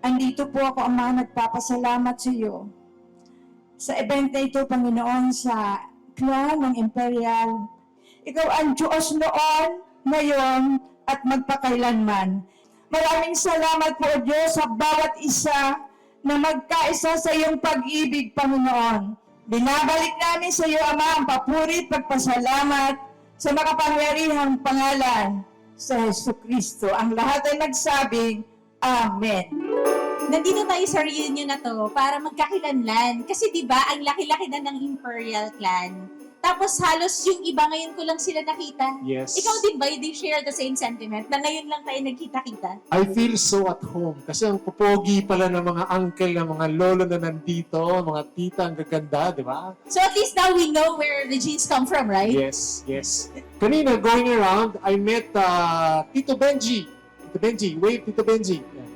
Andito po ako, Ama, nagpapasalamat sa iyo sa event na ito, Panginoon, sa clan ng Imperial. Ikaw ang Diyos noon, ngayon, at magpakailanman. Maraming salamat po, Diyos, sa bawat isa na magkaisa sa iyong pag-ibig, Panginoon. Binabalik namin sa iyo, Ama, ang papuri at pagpasalamat sa makapangyarihang pangalan sa Jesucristo. Ang lahat ay nagsabi, Amen. Nandito tayo sa reunion na to para magkakilanlan. Kasi di ba ang laki-laki na ng Imperial Clan. Tapos halos yung iba ngayon ko lang sila nakita. Yes. Ikaw din ba? You share the same sentiment na ngayon lang tayo nagkita-kita? I feel so at home. Kasi ang pupogi pala ng mga uncle, ng mga lolo na nandito, mga tita, ang gaganda, di ba? So at least now we know where the genes come from, right? Yes, yes. Kanina, going around, I met Tito Benji. Tito Benji, wave Tito Benji. Yeah.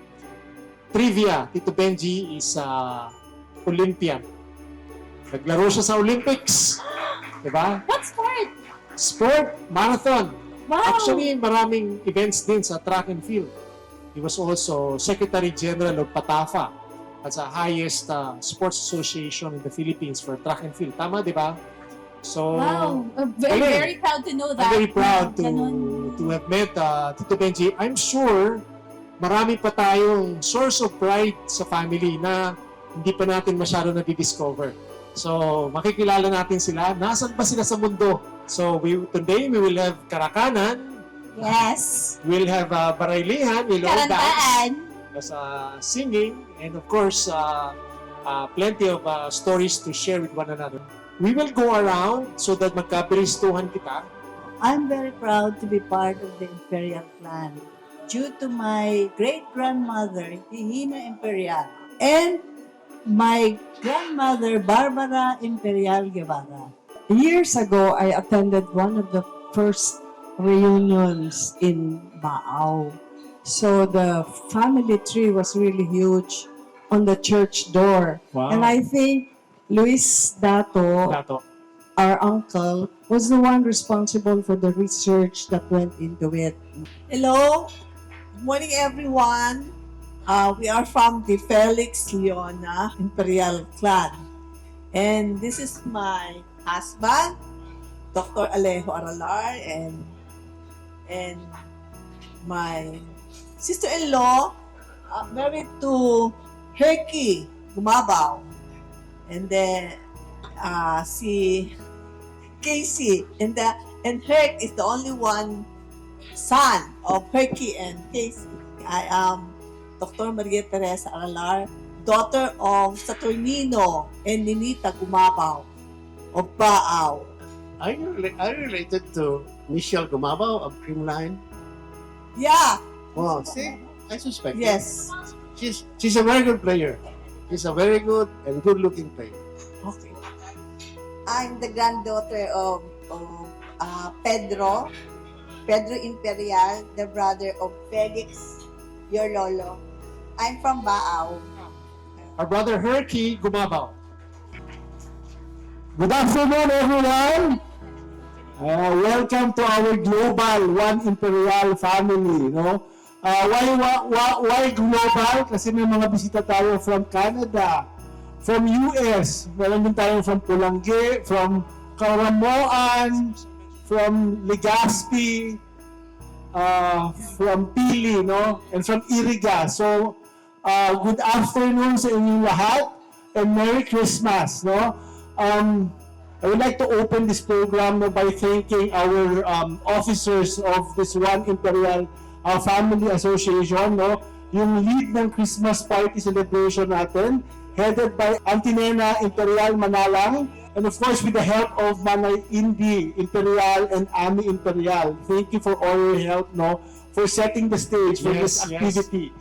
Trivia, Tito Benji is Olympian. Naglaro siya sa Olympics. Diba? What sport? Sport, marathon. Wow! Actually, maraming events din sa track and field. He was also Secretary General of PATAFA. That's the highest sports association in the Philippines for track and field. Tama, di ba? So, Wow! I'm very proud to know that. I'm very proud Ganun. to have met Tito Benji. I'm sure marami pa tayong source of pride sa family na hindi pa natin masyado na-discover. So, makikilala natin sila. Nasaan ba sila sa mundo? So, today we will have Karakanan. Yes. We'll have Baraylihan. We'll all dance. Karantaan. Plus singing. And of course, plenty of stories to share with one another. We will go around so that magkabiristuhan kita. I'm very proud to be part of the Imperial Clan due to my great-grandmother, Hihina Imperial, and my grandmother, Barbara Imperial Guevara. Years ago, I attended one of the first reunions in Baao. So the family tree was really huge on the church door. Wow. And I think Luis Dato, our uncle, was the one responsible for the research that went into it. Hello, good morning everyone. We are from the Felix Leona Imperial Clan. And this is my husband, Dr. Alejo Aralar, and my sister-in-law, married to Herky Gumabaw. And then si Casey. And Herc is the only one son of Herky and Casey. I am Dr. Maria Teresa Aralar, daughter of Saturnino and Ninita Gumabaw of Baao. Are you related to Michelle Gumabaw of Creamline? Yeah, Wow, see, I suspect. yes. She's a very good player. She's a very good and good-looking player. Okay. I'm the granddaughter of Pedro Imperial, the brother of Felix, your lolo. I'm from Baao. Our brother Herky Gumabaw. Good afternoon, everyone. Welcome to our global One Imperial family. No? Why global? Kasi may mga bisita tayo from Canada, from US, meron din tayo from Pulangi, from Caramoan, from Legazpi, from Pili, no? And from Iriga. So, good afternoon sa inyong lahat and Merry Christmas, no? I would like to open this program by thanking our officers of this One Imperial Family Association, no? Yung lead ng Christmas party celebration natin headed by Auntie Nena Imperial Manalang, and of course with the help of Manay Indi Imperial and Ami Imperial. Thank you for all your help, no, for setting the stage for this Yes, yes. activity.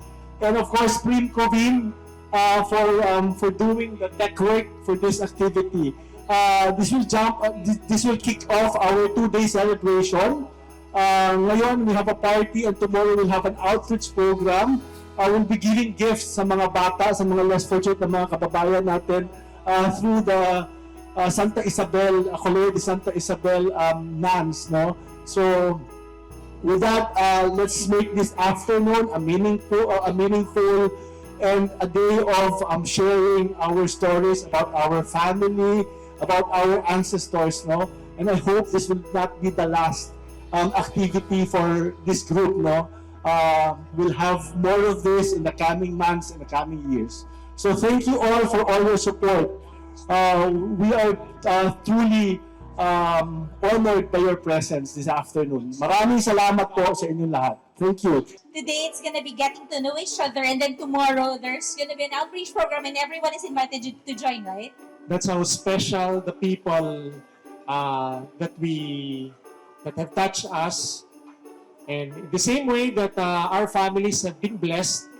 And of course, Prim Covin for doing the tech work for this activity. This will kick off our 2-day celebration. Ngayon, we have a party, and tomorrow we'll have an outreach program. We'll be giving gifts sa mga bata, sa mga less fortunate na mga kababayan natin through the Santa Isabel, Colegio de Santa Isabel nuns, no? So, with that, let's make this afternoon a meaningful and a day of sharing our stories about our family, about our ancestors, no? And I hope this will not be the last activity for this group, no? We'll have more of this in the coming months and the coming years. So thank you all for all your support. We are truly honored by your presence this afternoon. Maraming salamat po sa inyong lahat. Thank you. Today, it's gonna be getting to know each other, and then tomorrow, there's gonna be an outreach program, and everyone is invited to join, right? That's how special the people that have touched us. And the same way that our families have been blessed,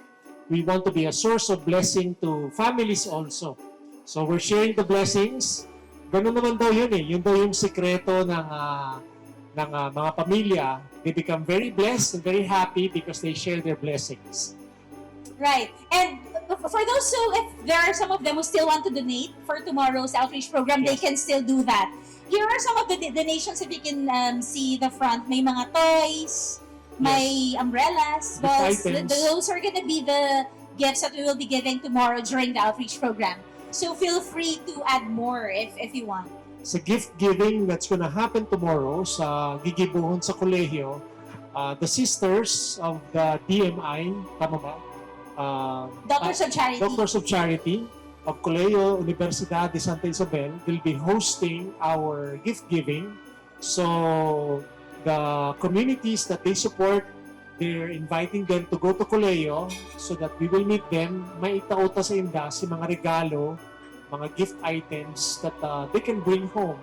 we want to be a source of blessing to families also. So we're sharing the blessings. Ganun naman daw yun eh. Yun daw yung sikreto ng mga pamilya. They become very blessed and very happy because they share their blessings. Right. And for those who, if there are some of them who still want to donate for tomorrow's outreach program, they can still do that. Here are some of the donations. If you can see the front, may mga toys, may umbrellas, Gift balls. items. Those are gonna be the gifts that we will be giving tomorrow during the outreach program. So feel free to add more if you want. Sa gift giving that's gonna happen tomorrow sa gigibuhon sa kolehiyo, the sisters of the DMI, tama ba? Doctors of Charity. Doctors of Charity of Colegio Universidad de Santa Isabel will be hosting our gift giving. So the communities that they support, they're inviting them to go to Colegio so that we will meet them. May itauta sa inda si mga regalo, mga gift items that they can bring home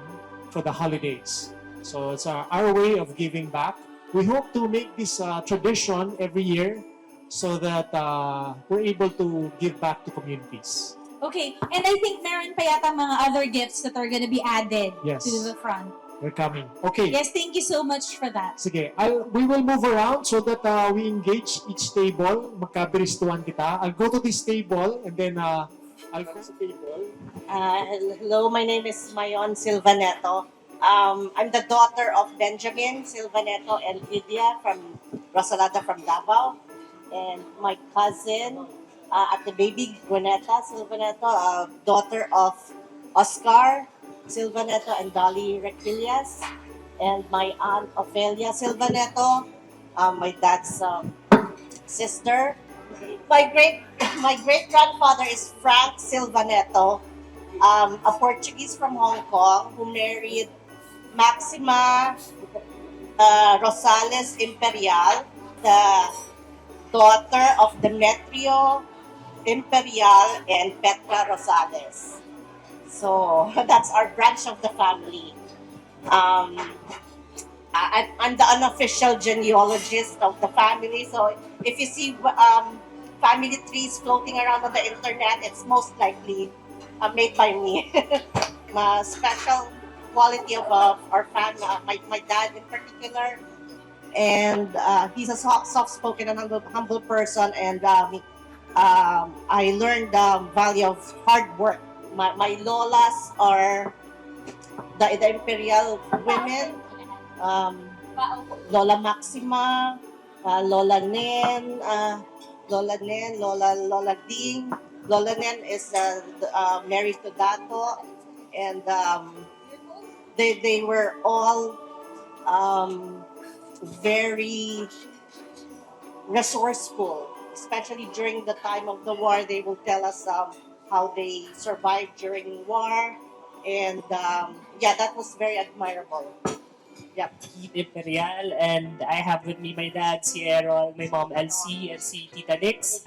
for the holidays. So it's our way of giving back. We hope to make this tradition every year so that we're able to give back to communities. Okay, and I think meron pa yata mga other gifts that are gonna be added Yes. to the front. They're coming. Okay. Yes, thank you so much for that. Sige, we will move around so that we engage each table. Magkabiristuhan kita. I'll go to this table and then I'll go sa table. Hello, my name is Mayon Silvaneto. I'm the daughter of Benjamin Silvaneto and Lydia from Rosalada from Davao. And my cousin at the baby Gweneta Silvaneto, daughter of Oscar Silvaneto and Dolly Requilias. And my aunt Ophelia Silvaneto, my dad's sister. My great grandfather is Frank Silvaneto, a Portuguese from Hong Kong who married Maxima Rosales Imperial, the daughter of Demetrio Imperial and Petra Rosales. So that's our branch of the family. I'm the unofficial genealogist of the family. So if you see family trees floating around on the internet, it's most likely made by me. Special quality of our family, my dad in particular. And he's a soft-spoken and humble person. And I learned the value of hard work. My lolas are the imperial women. Lola Maxima, Lola Nen, Lola Ding. Lola Nen is married to Dato, and they were all very resourceful, especially during the time of the war. They will tell us how they survived during war, and that was very admirable. Yep. Imperial, and I have with me my dad, si Errol, my mom, Elsie, and si Tita Nix.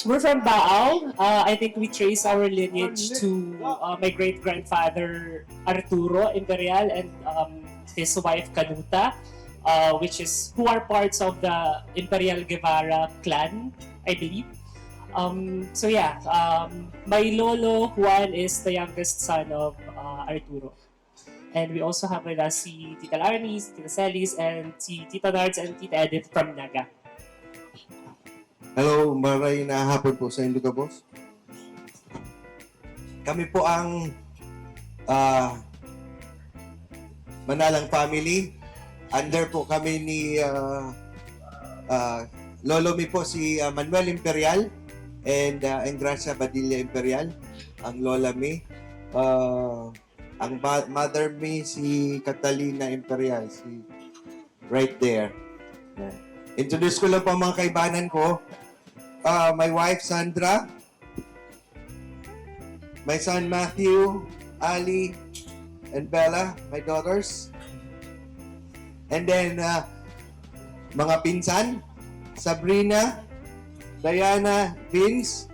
We're from Baal. I think we trace our lineage to my great-grandfather Arturo Imperial and his wife Canuta, who are parts of the Imperial Guevara clan, I believe. My lolo Juan is the youngest son of Arturo. And we also have with us si Tita Larnis, Tita Celis, and si Tita Nards and Tita Edith from Naga. Hello, maray na hapon po sa Induga Boss. Kami po ang Manalang family. Under po kami ni Lolo mi po si Manuel Imperial and Engracia Badilla Imperial, ang Lola mi. Ang mother mi si Catalina Imperial, si right there. Introduce ko lang po ang mga kaibanan ko. My wife Sandra, my son Matthew, Ali, and Bella, my daughters. And then mga pinsan, Sabrina, Diana, Vince,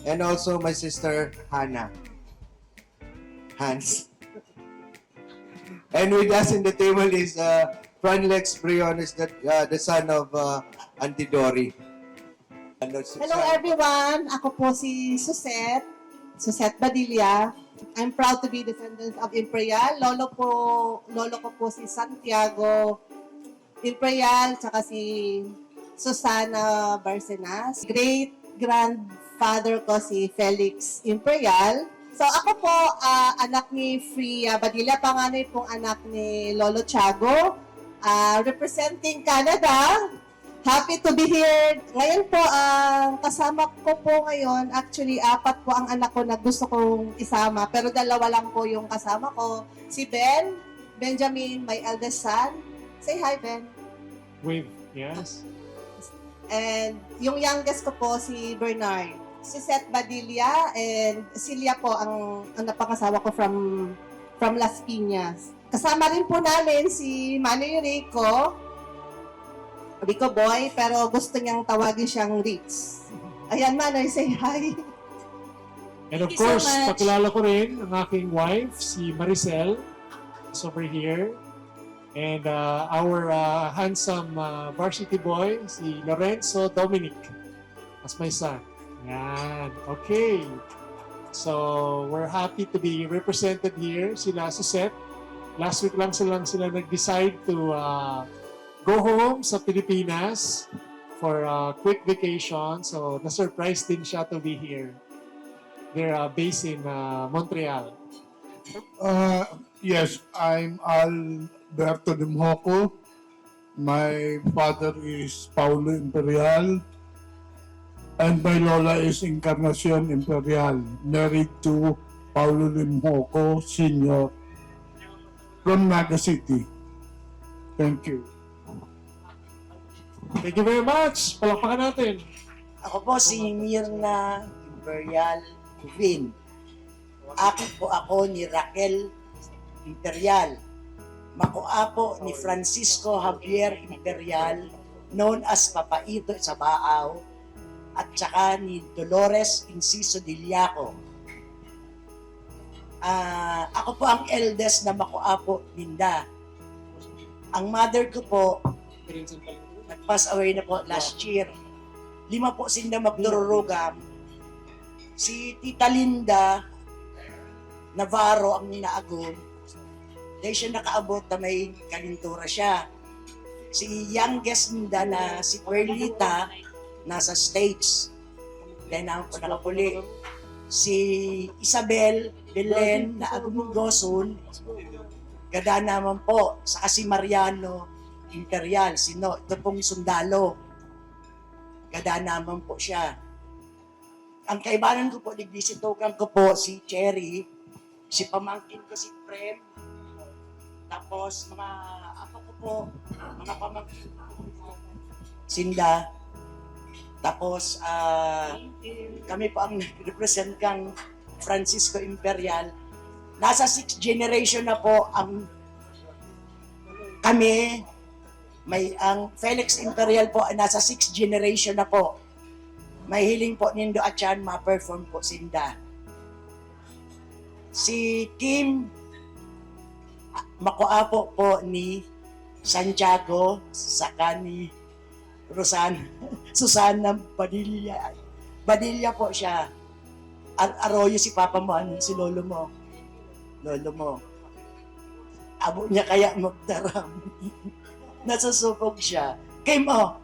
and also my sister Hannah. Hans. And with us in the table is Franlex Briones, the son of Auntie Dory. Hello everyone! Ako po si Susette Badilla. I'm proud to be descendant of Imperial. Lolo ko po si Santiago Imperial, tsaka si Susana Barcenas. Great-grandfather ko si Felix Imperial. So ako po, anak ni Freya Badilla, panganay pong anak ni Lolo Tiago, representing Canada. Happy to be here. Ngayon po, kasama ko po ngayon, actually, 4 po ang anak ko na gusto kong isama, pero 2 lang po yung kasama ko. Si Benjamin, my eldest son. Say hi, Ben. Wave, yes. And yung youngest ko po, si Bernard. Si Seth Badilla and Celia po ang napangasawa ko from Las Piñas. Kasama rin po namin si Manny Rico Boy, pero gusto niyang tawagin siyang Rich. Ayan, Manoy, say hi. And of Thank you so course, much. pakilala ko rin ang aking wife, si Maricel. Is over here. And our handsome varsity boy, si Lorenzo Dominic. That's my son. Yan. Okay. So, we're happy to be represented here. Sila Susette. Last week lang sila nag-decide to go home sa Pilipinas for a quick vacation. So, na-surprise din siya to be here. They're based in Montreal. Yes, I'm Alberto Dimhoco. My father is Paulo Imperial. And my lola is Encarnacion Imperial, married to Paulo Dimhoco Sr. from Naga City. Thank you. Thank you very much. Palakpakan natin. Ako po si Mirna Imperial Cuvin. Akit po ako ni Raquel Imperial. Makuapo ni Francisco Javier Imperial, known as Papaito sa Baaw, at saka ni Dolores Inciso Diliaco. Ako po ang eldest na makuapo Linda. Ang mother ko po, nag-pass away na po last year. 5 po sila magdururugam. Si Tita Linda Navarro ang ninaagom. Dahil siya nakaabot na may kalintura siya. Si youngest nila na si Perlita, nasa States. Then ang nakapuli. Si Isabel Belen na Agumgoson, gada naman po. Saka si Mariano Imperial, ito pong sundalo. Gada naman po siya. Ang kaibanan ko po, nagdisitukan ko po si Cherry, si pamangkin ko si Prem, tapos mga ako ko po, mga pamangkin ko, Sinda, tapos kami po ang represent kang Francisco Imperial. Nasa 6th generation na po ang kami. Ang Felix Imperial po ay nasa 6th generation na po. may hiling po nindo at yan ma-perform po sinda. Si Kim makuapo po ni Santiago saka ni Susana Badilla. Badilla po siya. Arroyo si Papa mo, si Lolo mo. Lolo mo. Abo niya kaya magdaram. Nasusupog siya. Kay mo.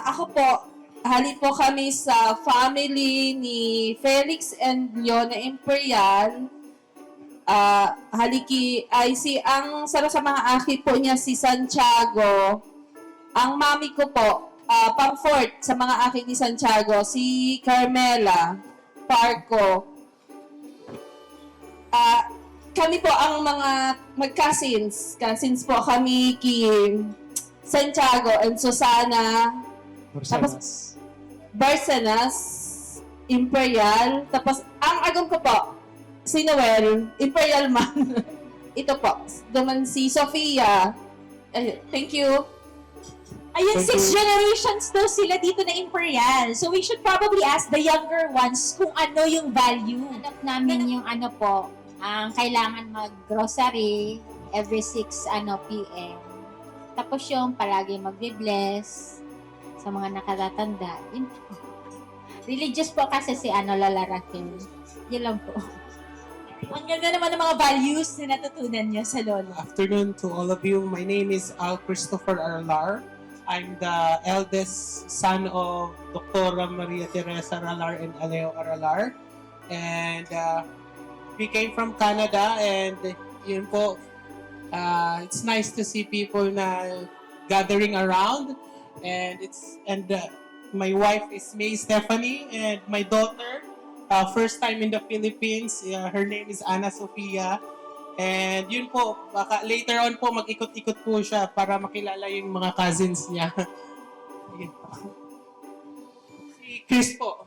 Ako po, hali po kami sa family ni Felix and Leona Imperial. Ang saro sa mga aki po niya si Santiago. Ang mami ko po, pang-fourth sa mga aki ni Santiago, si Carmela Parco. Kami po ang mga mag-cousins. Cousins po kami Kim, Santiago and Susana. Tapos, Barcenas, Imperial. Tapos, ang agam ko po, si Noel, Imperial man. Ito po, duman si Sofia. Thank you. Ayun, Thank 6 you. generations daw sila dito na Imperial. So we should probably ask the younger ones kung ano yung value. Anak namin yung ano po, ang kailangan mag-grocery every 6 p.m. Tapos yung palagi magbe-bless sa mga nakatatanda. Yun po. Religious po kasi si Lola Raquel. Yun lang po. Ang ganda naman ng mga values na natutunan niyo sa lolo. Afternoon to all of you. My name is Al Christopher Aralar. I'm the eldest son of Dr. Maria Teresa Aralar and Aleo Aralar. And we came from Canada and yun po, it's nice to see people na gathering around. And my wife is May Stephanie and my daughter, first time in the Philippines, her name is Ana Sofia. And yun po, baka later on po mag-ikot-ikot po siya para makilala yung mga cousins niya. Si Chris po.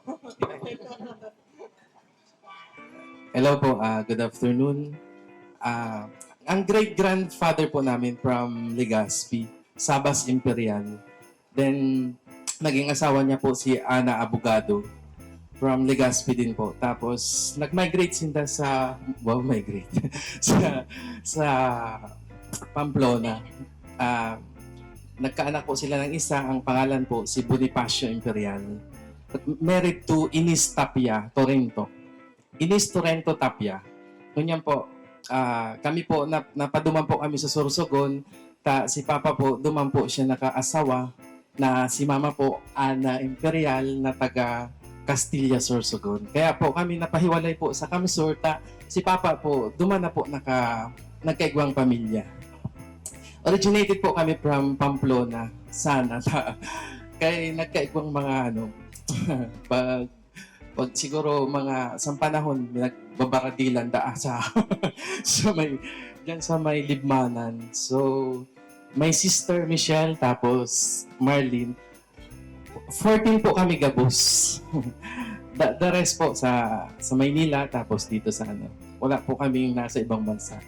Hello po, good afternoon. Ang great-grandfather po namin from Legazpi, Sabas Imperial. Then, naging asawa niya po si Ana Abogado from Legazpi din po. Tapos, nag-migrate sila sa Pamplona. Nagkaanak po sila ng isa, ang pangalan po si Bonifacio Imperial. Married to Ines Tapia, Torrento. Ines Torrento Tapia. Ganyan po, kami po, napaduman po kami sa Sorsogon. Si Papa po, duman po siya nakaasawa na si Mama po, Ana Imperial, na taga Castilla, Sorsogon. Kaya po kami napahiwalay po sa Kamsurta. Si Papa po, duman na po nagkaigwang pamilya. Originated po kami from Pamplona, sana. Kaya nagkaigwang mga pag siguro mga sa panahon nagbabaradilan sa sa may Libmanan. So my sister Michelle tapos Marlene. 14 po kami gabos. The rest po sa Maynila tapos dito sa wala po kaming nasa ibang bansa.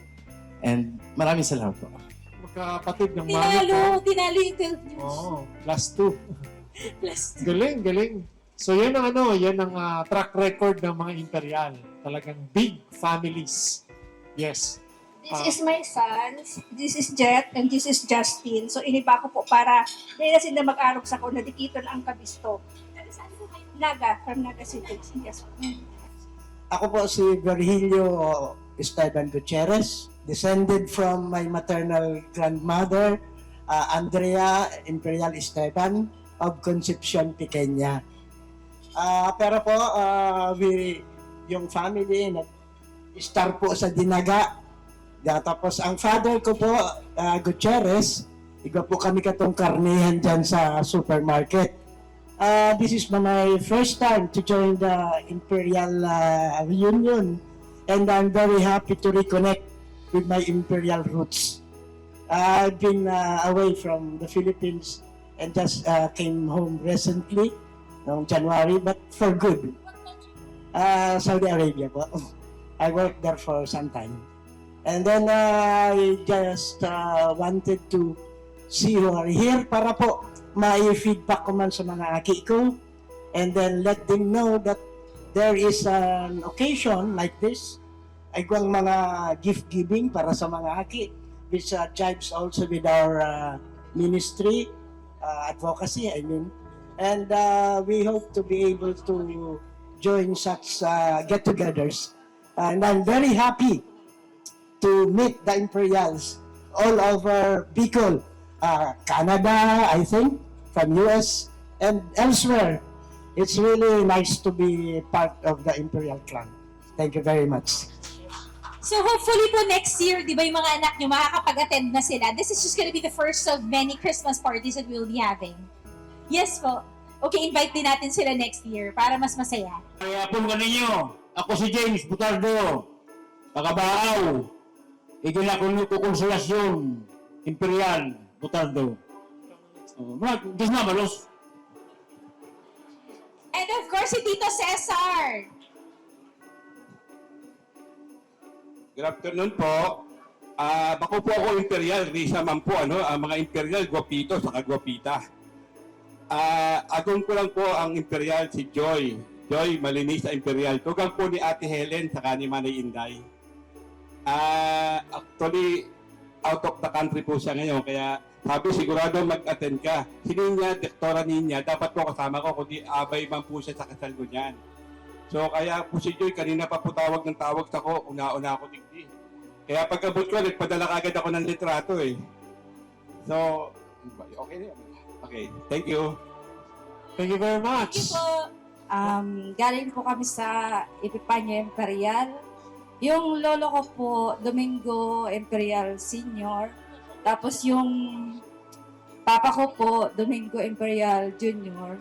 And maraming salamat po. Magkapatid ng mami ko. Tinalo yung 12 years. Oo, +2. +2. Galing. So yan ang track record ng mga Imperial. Talagang big families. Yes. This is my son, this is Jet, and this is Justin. So iniba ko po para dahil na sila mag-arog sa ko, nadikito na ang kabisto. Naga, from Naga City. Yes. Ako po si Virgilio Esteban Gutierrez, descended from my maternal grandmother, Andrea Imperial Esteban of Concepcion, Pequeña. Pero po, yung family, nag-star po sa Dinaga. Tapos ang father ko po, Gutierrez, iba po kami katong karnihan dyan sa supermarket. This is my first time to join the Imperial reunion and I'm very happy to reconnect with my Imperial roots. I've been away from the Philippines and just came home recently, noong January, but for good. Saudi Arabia po. I worked there for some time. And then I just wanted to see who are here para po ma-feedback ko man sa mga aki ko and then let them know that there is an occasion like this, ay kung mga gift giving para sa mga aki, which jives also with our ministry, advocacy, I mean. And we hope to be able to join such get-togethers. And I'm very happy to meet the Imperials all over Bicol, Canada, I think, from US, and elsewhere. It's really nice to be part of the Imperial clan. Thank you very much. So hopefully po next year, di ba yung mga anak nyo makakapag-attend na sila. This is just gonna be the first of many Christmas parties that we'll be having. Yes po. Okay, invite din natin sila next year para mas masaya. Kaya po ninyo, ako si James Butardo, Pagabaaw, Ikinakonsolasyon, Imperial Butardo. Diyos na malos. And of course, si Tito Cesar. Good afternoon po. Bako po ako Imperial, Risa man po, mga Imperial, Guapito, saka Guapita. Agon ko lang po ang Imperial si Joy. Joy, malinis sa Imperial. Tugang po ni Ate Helen, saka ni Manay Inday. Actually, out of the country po siya ngayon, kaya sabi sigurado mag-attend ka. Si Ninya, Dektora Ninya, dapat po kasama ko, kundi abay man po siya sa kasal ko niyan. So kaya po si Joy, kanina pa po tawag ng tawag sa ko, una-una ako digdi. Kaya pagkabot ko, nagpadala kagad ako ng litrato eh. So, okay na yan. Okay, thank you. Thank you very much. Thank you po. Galing po kami sa Epifanio Imperial. Yung lolo ko po, Domingo Imperial Senior. Tapos yung papa ko po, Domingo Imperial Junior.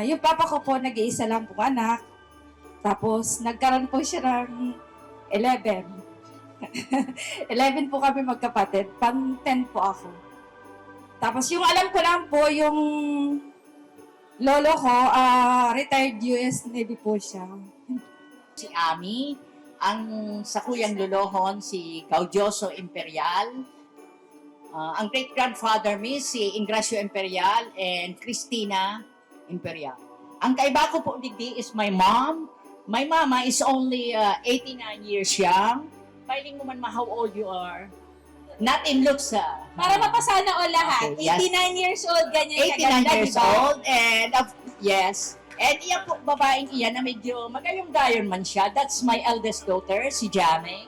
Yung papa ko po, nag-iisa lang po anak. Tapos nagkaroon po siya ng 11. 11 po kami magkapatid. Pang-10 po ako. Tapos yung alam ko lang po, yung lolo ko, retired US Navy po siya. Si Ami, ang sakuyang lolohon si Gaudioso Imperial, ang great-grandfather mi si Ingracio Imperial and Cristina Imperial. Ang kaiba ko po digdi is my mom. My mama is only 89 years young. Piling mo man how old you are. Not in looks. Para mapasana o lahat. Okay, yes. 89 years old, ganyan 89 kaganda, years diba? old and yes. And iya po, babaeng iya na medyo magayong-gayon man siya. That's my eldest daughter, si Jamie.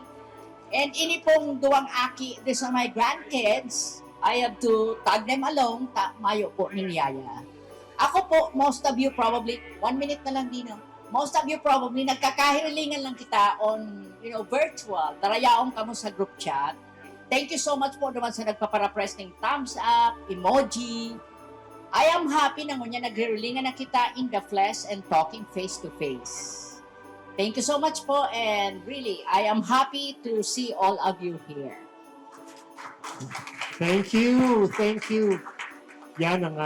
And ini pong duwang aki, these are my grandkids. I have to tag them along, mayo po ni Yaya. Ako po, most of you probably, 1 minute na lang dino. Most of you probably, nagkakahilingan lang kita on, virtual. Tarayaong kamo sa group chat. Thank you so much po naman sa nagpapara-press ng thumbs up, emoji. I am happy na ngunya naghirulingan na kita in the flesh and talking face to face. Thank you so much po and really, I am happy to see all of you here. Thank you. Thank you. Yan ang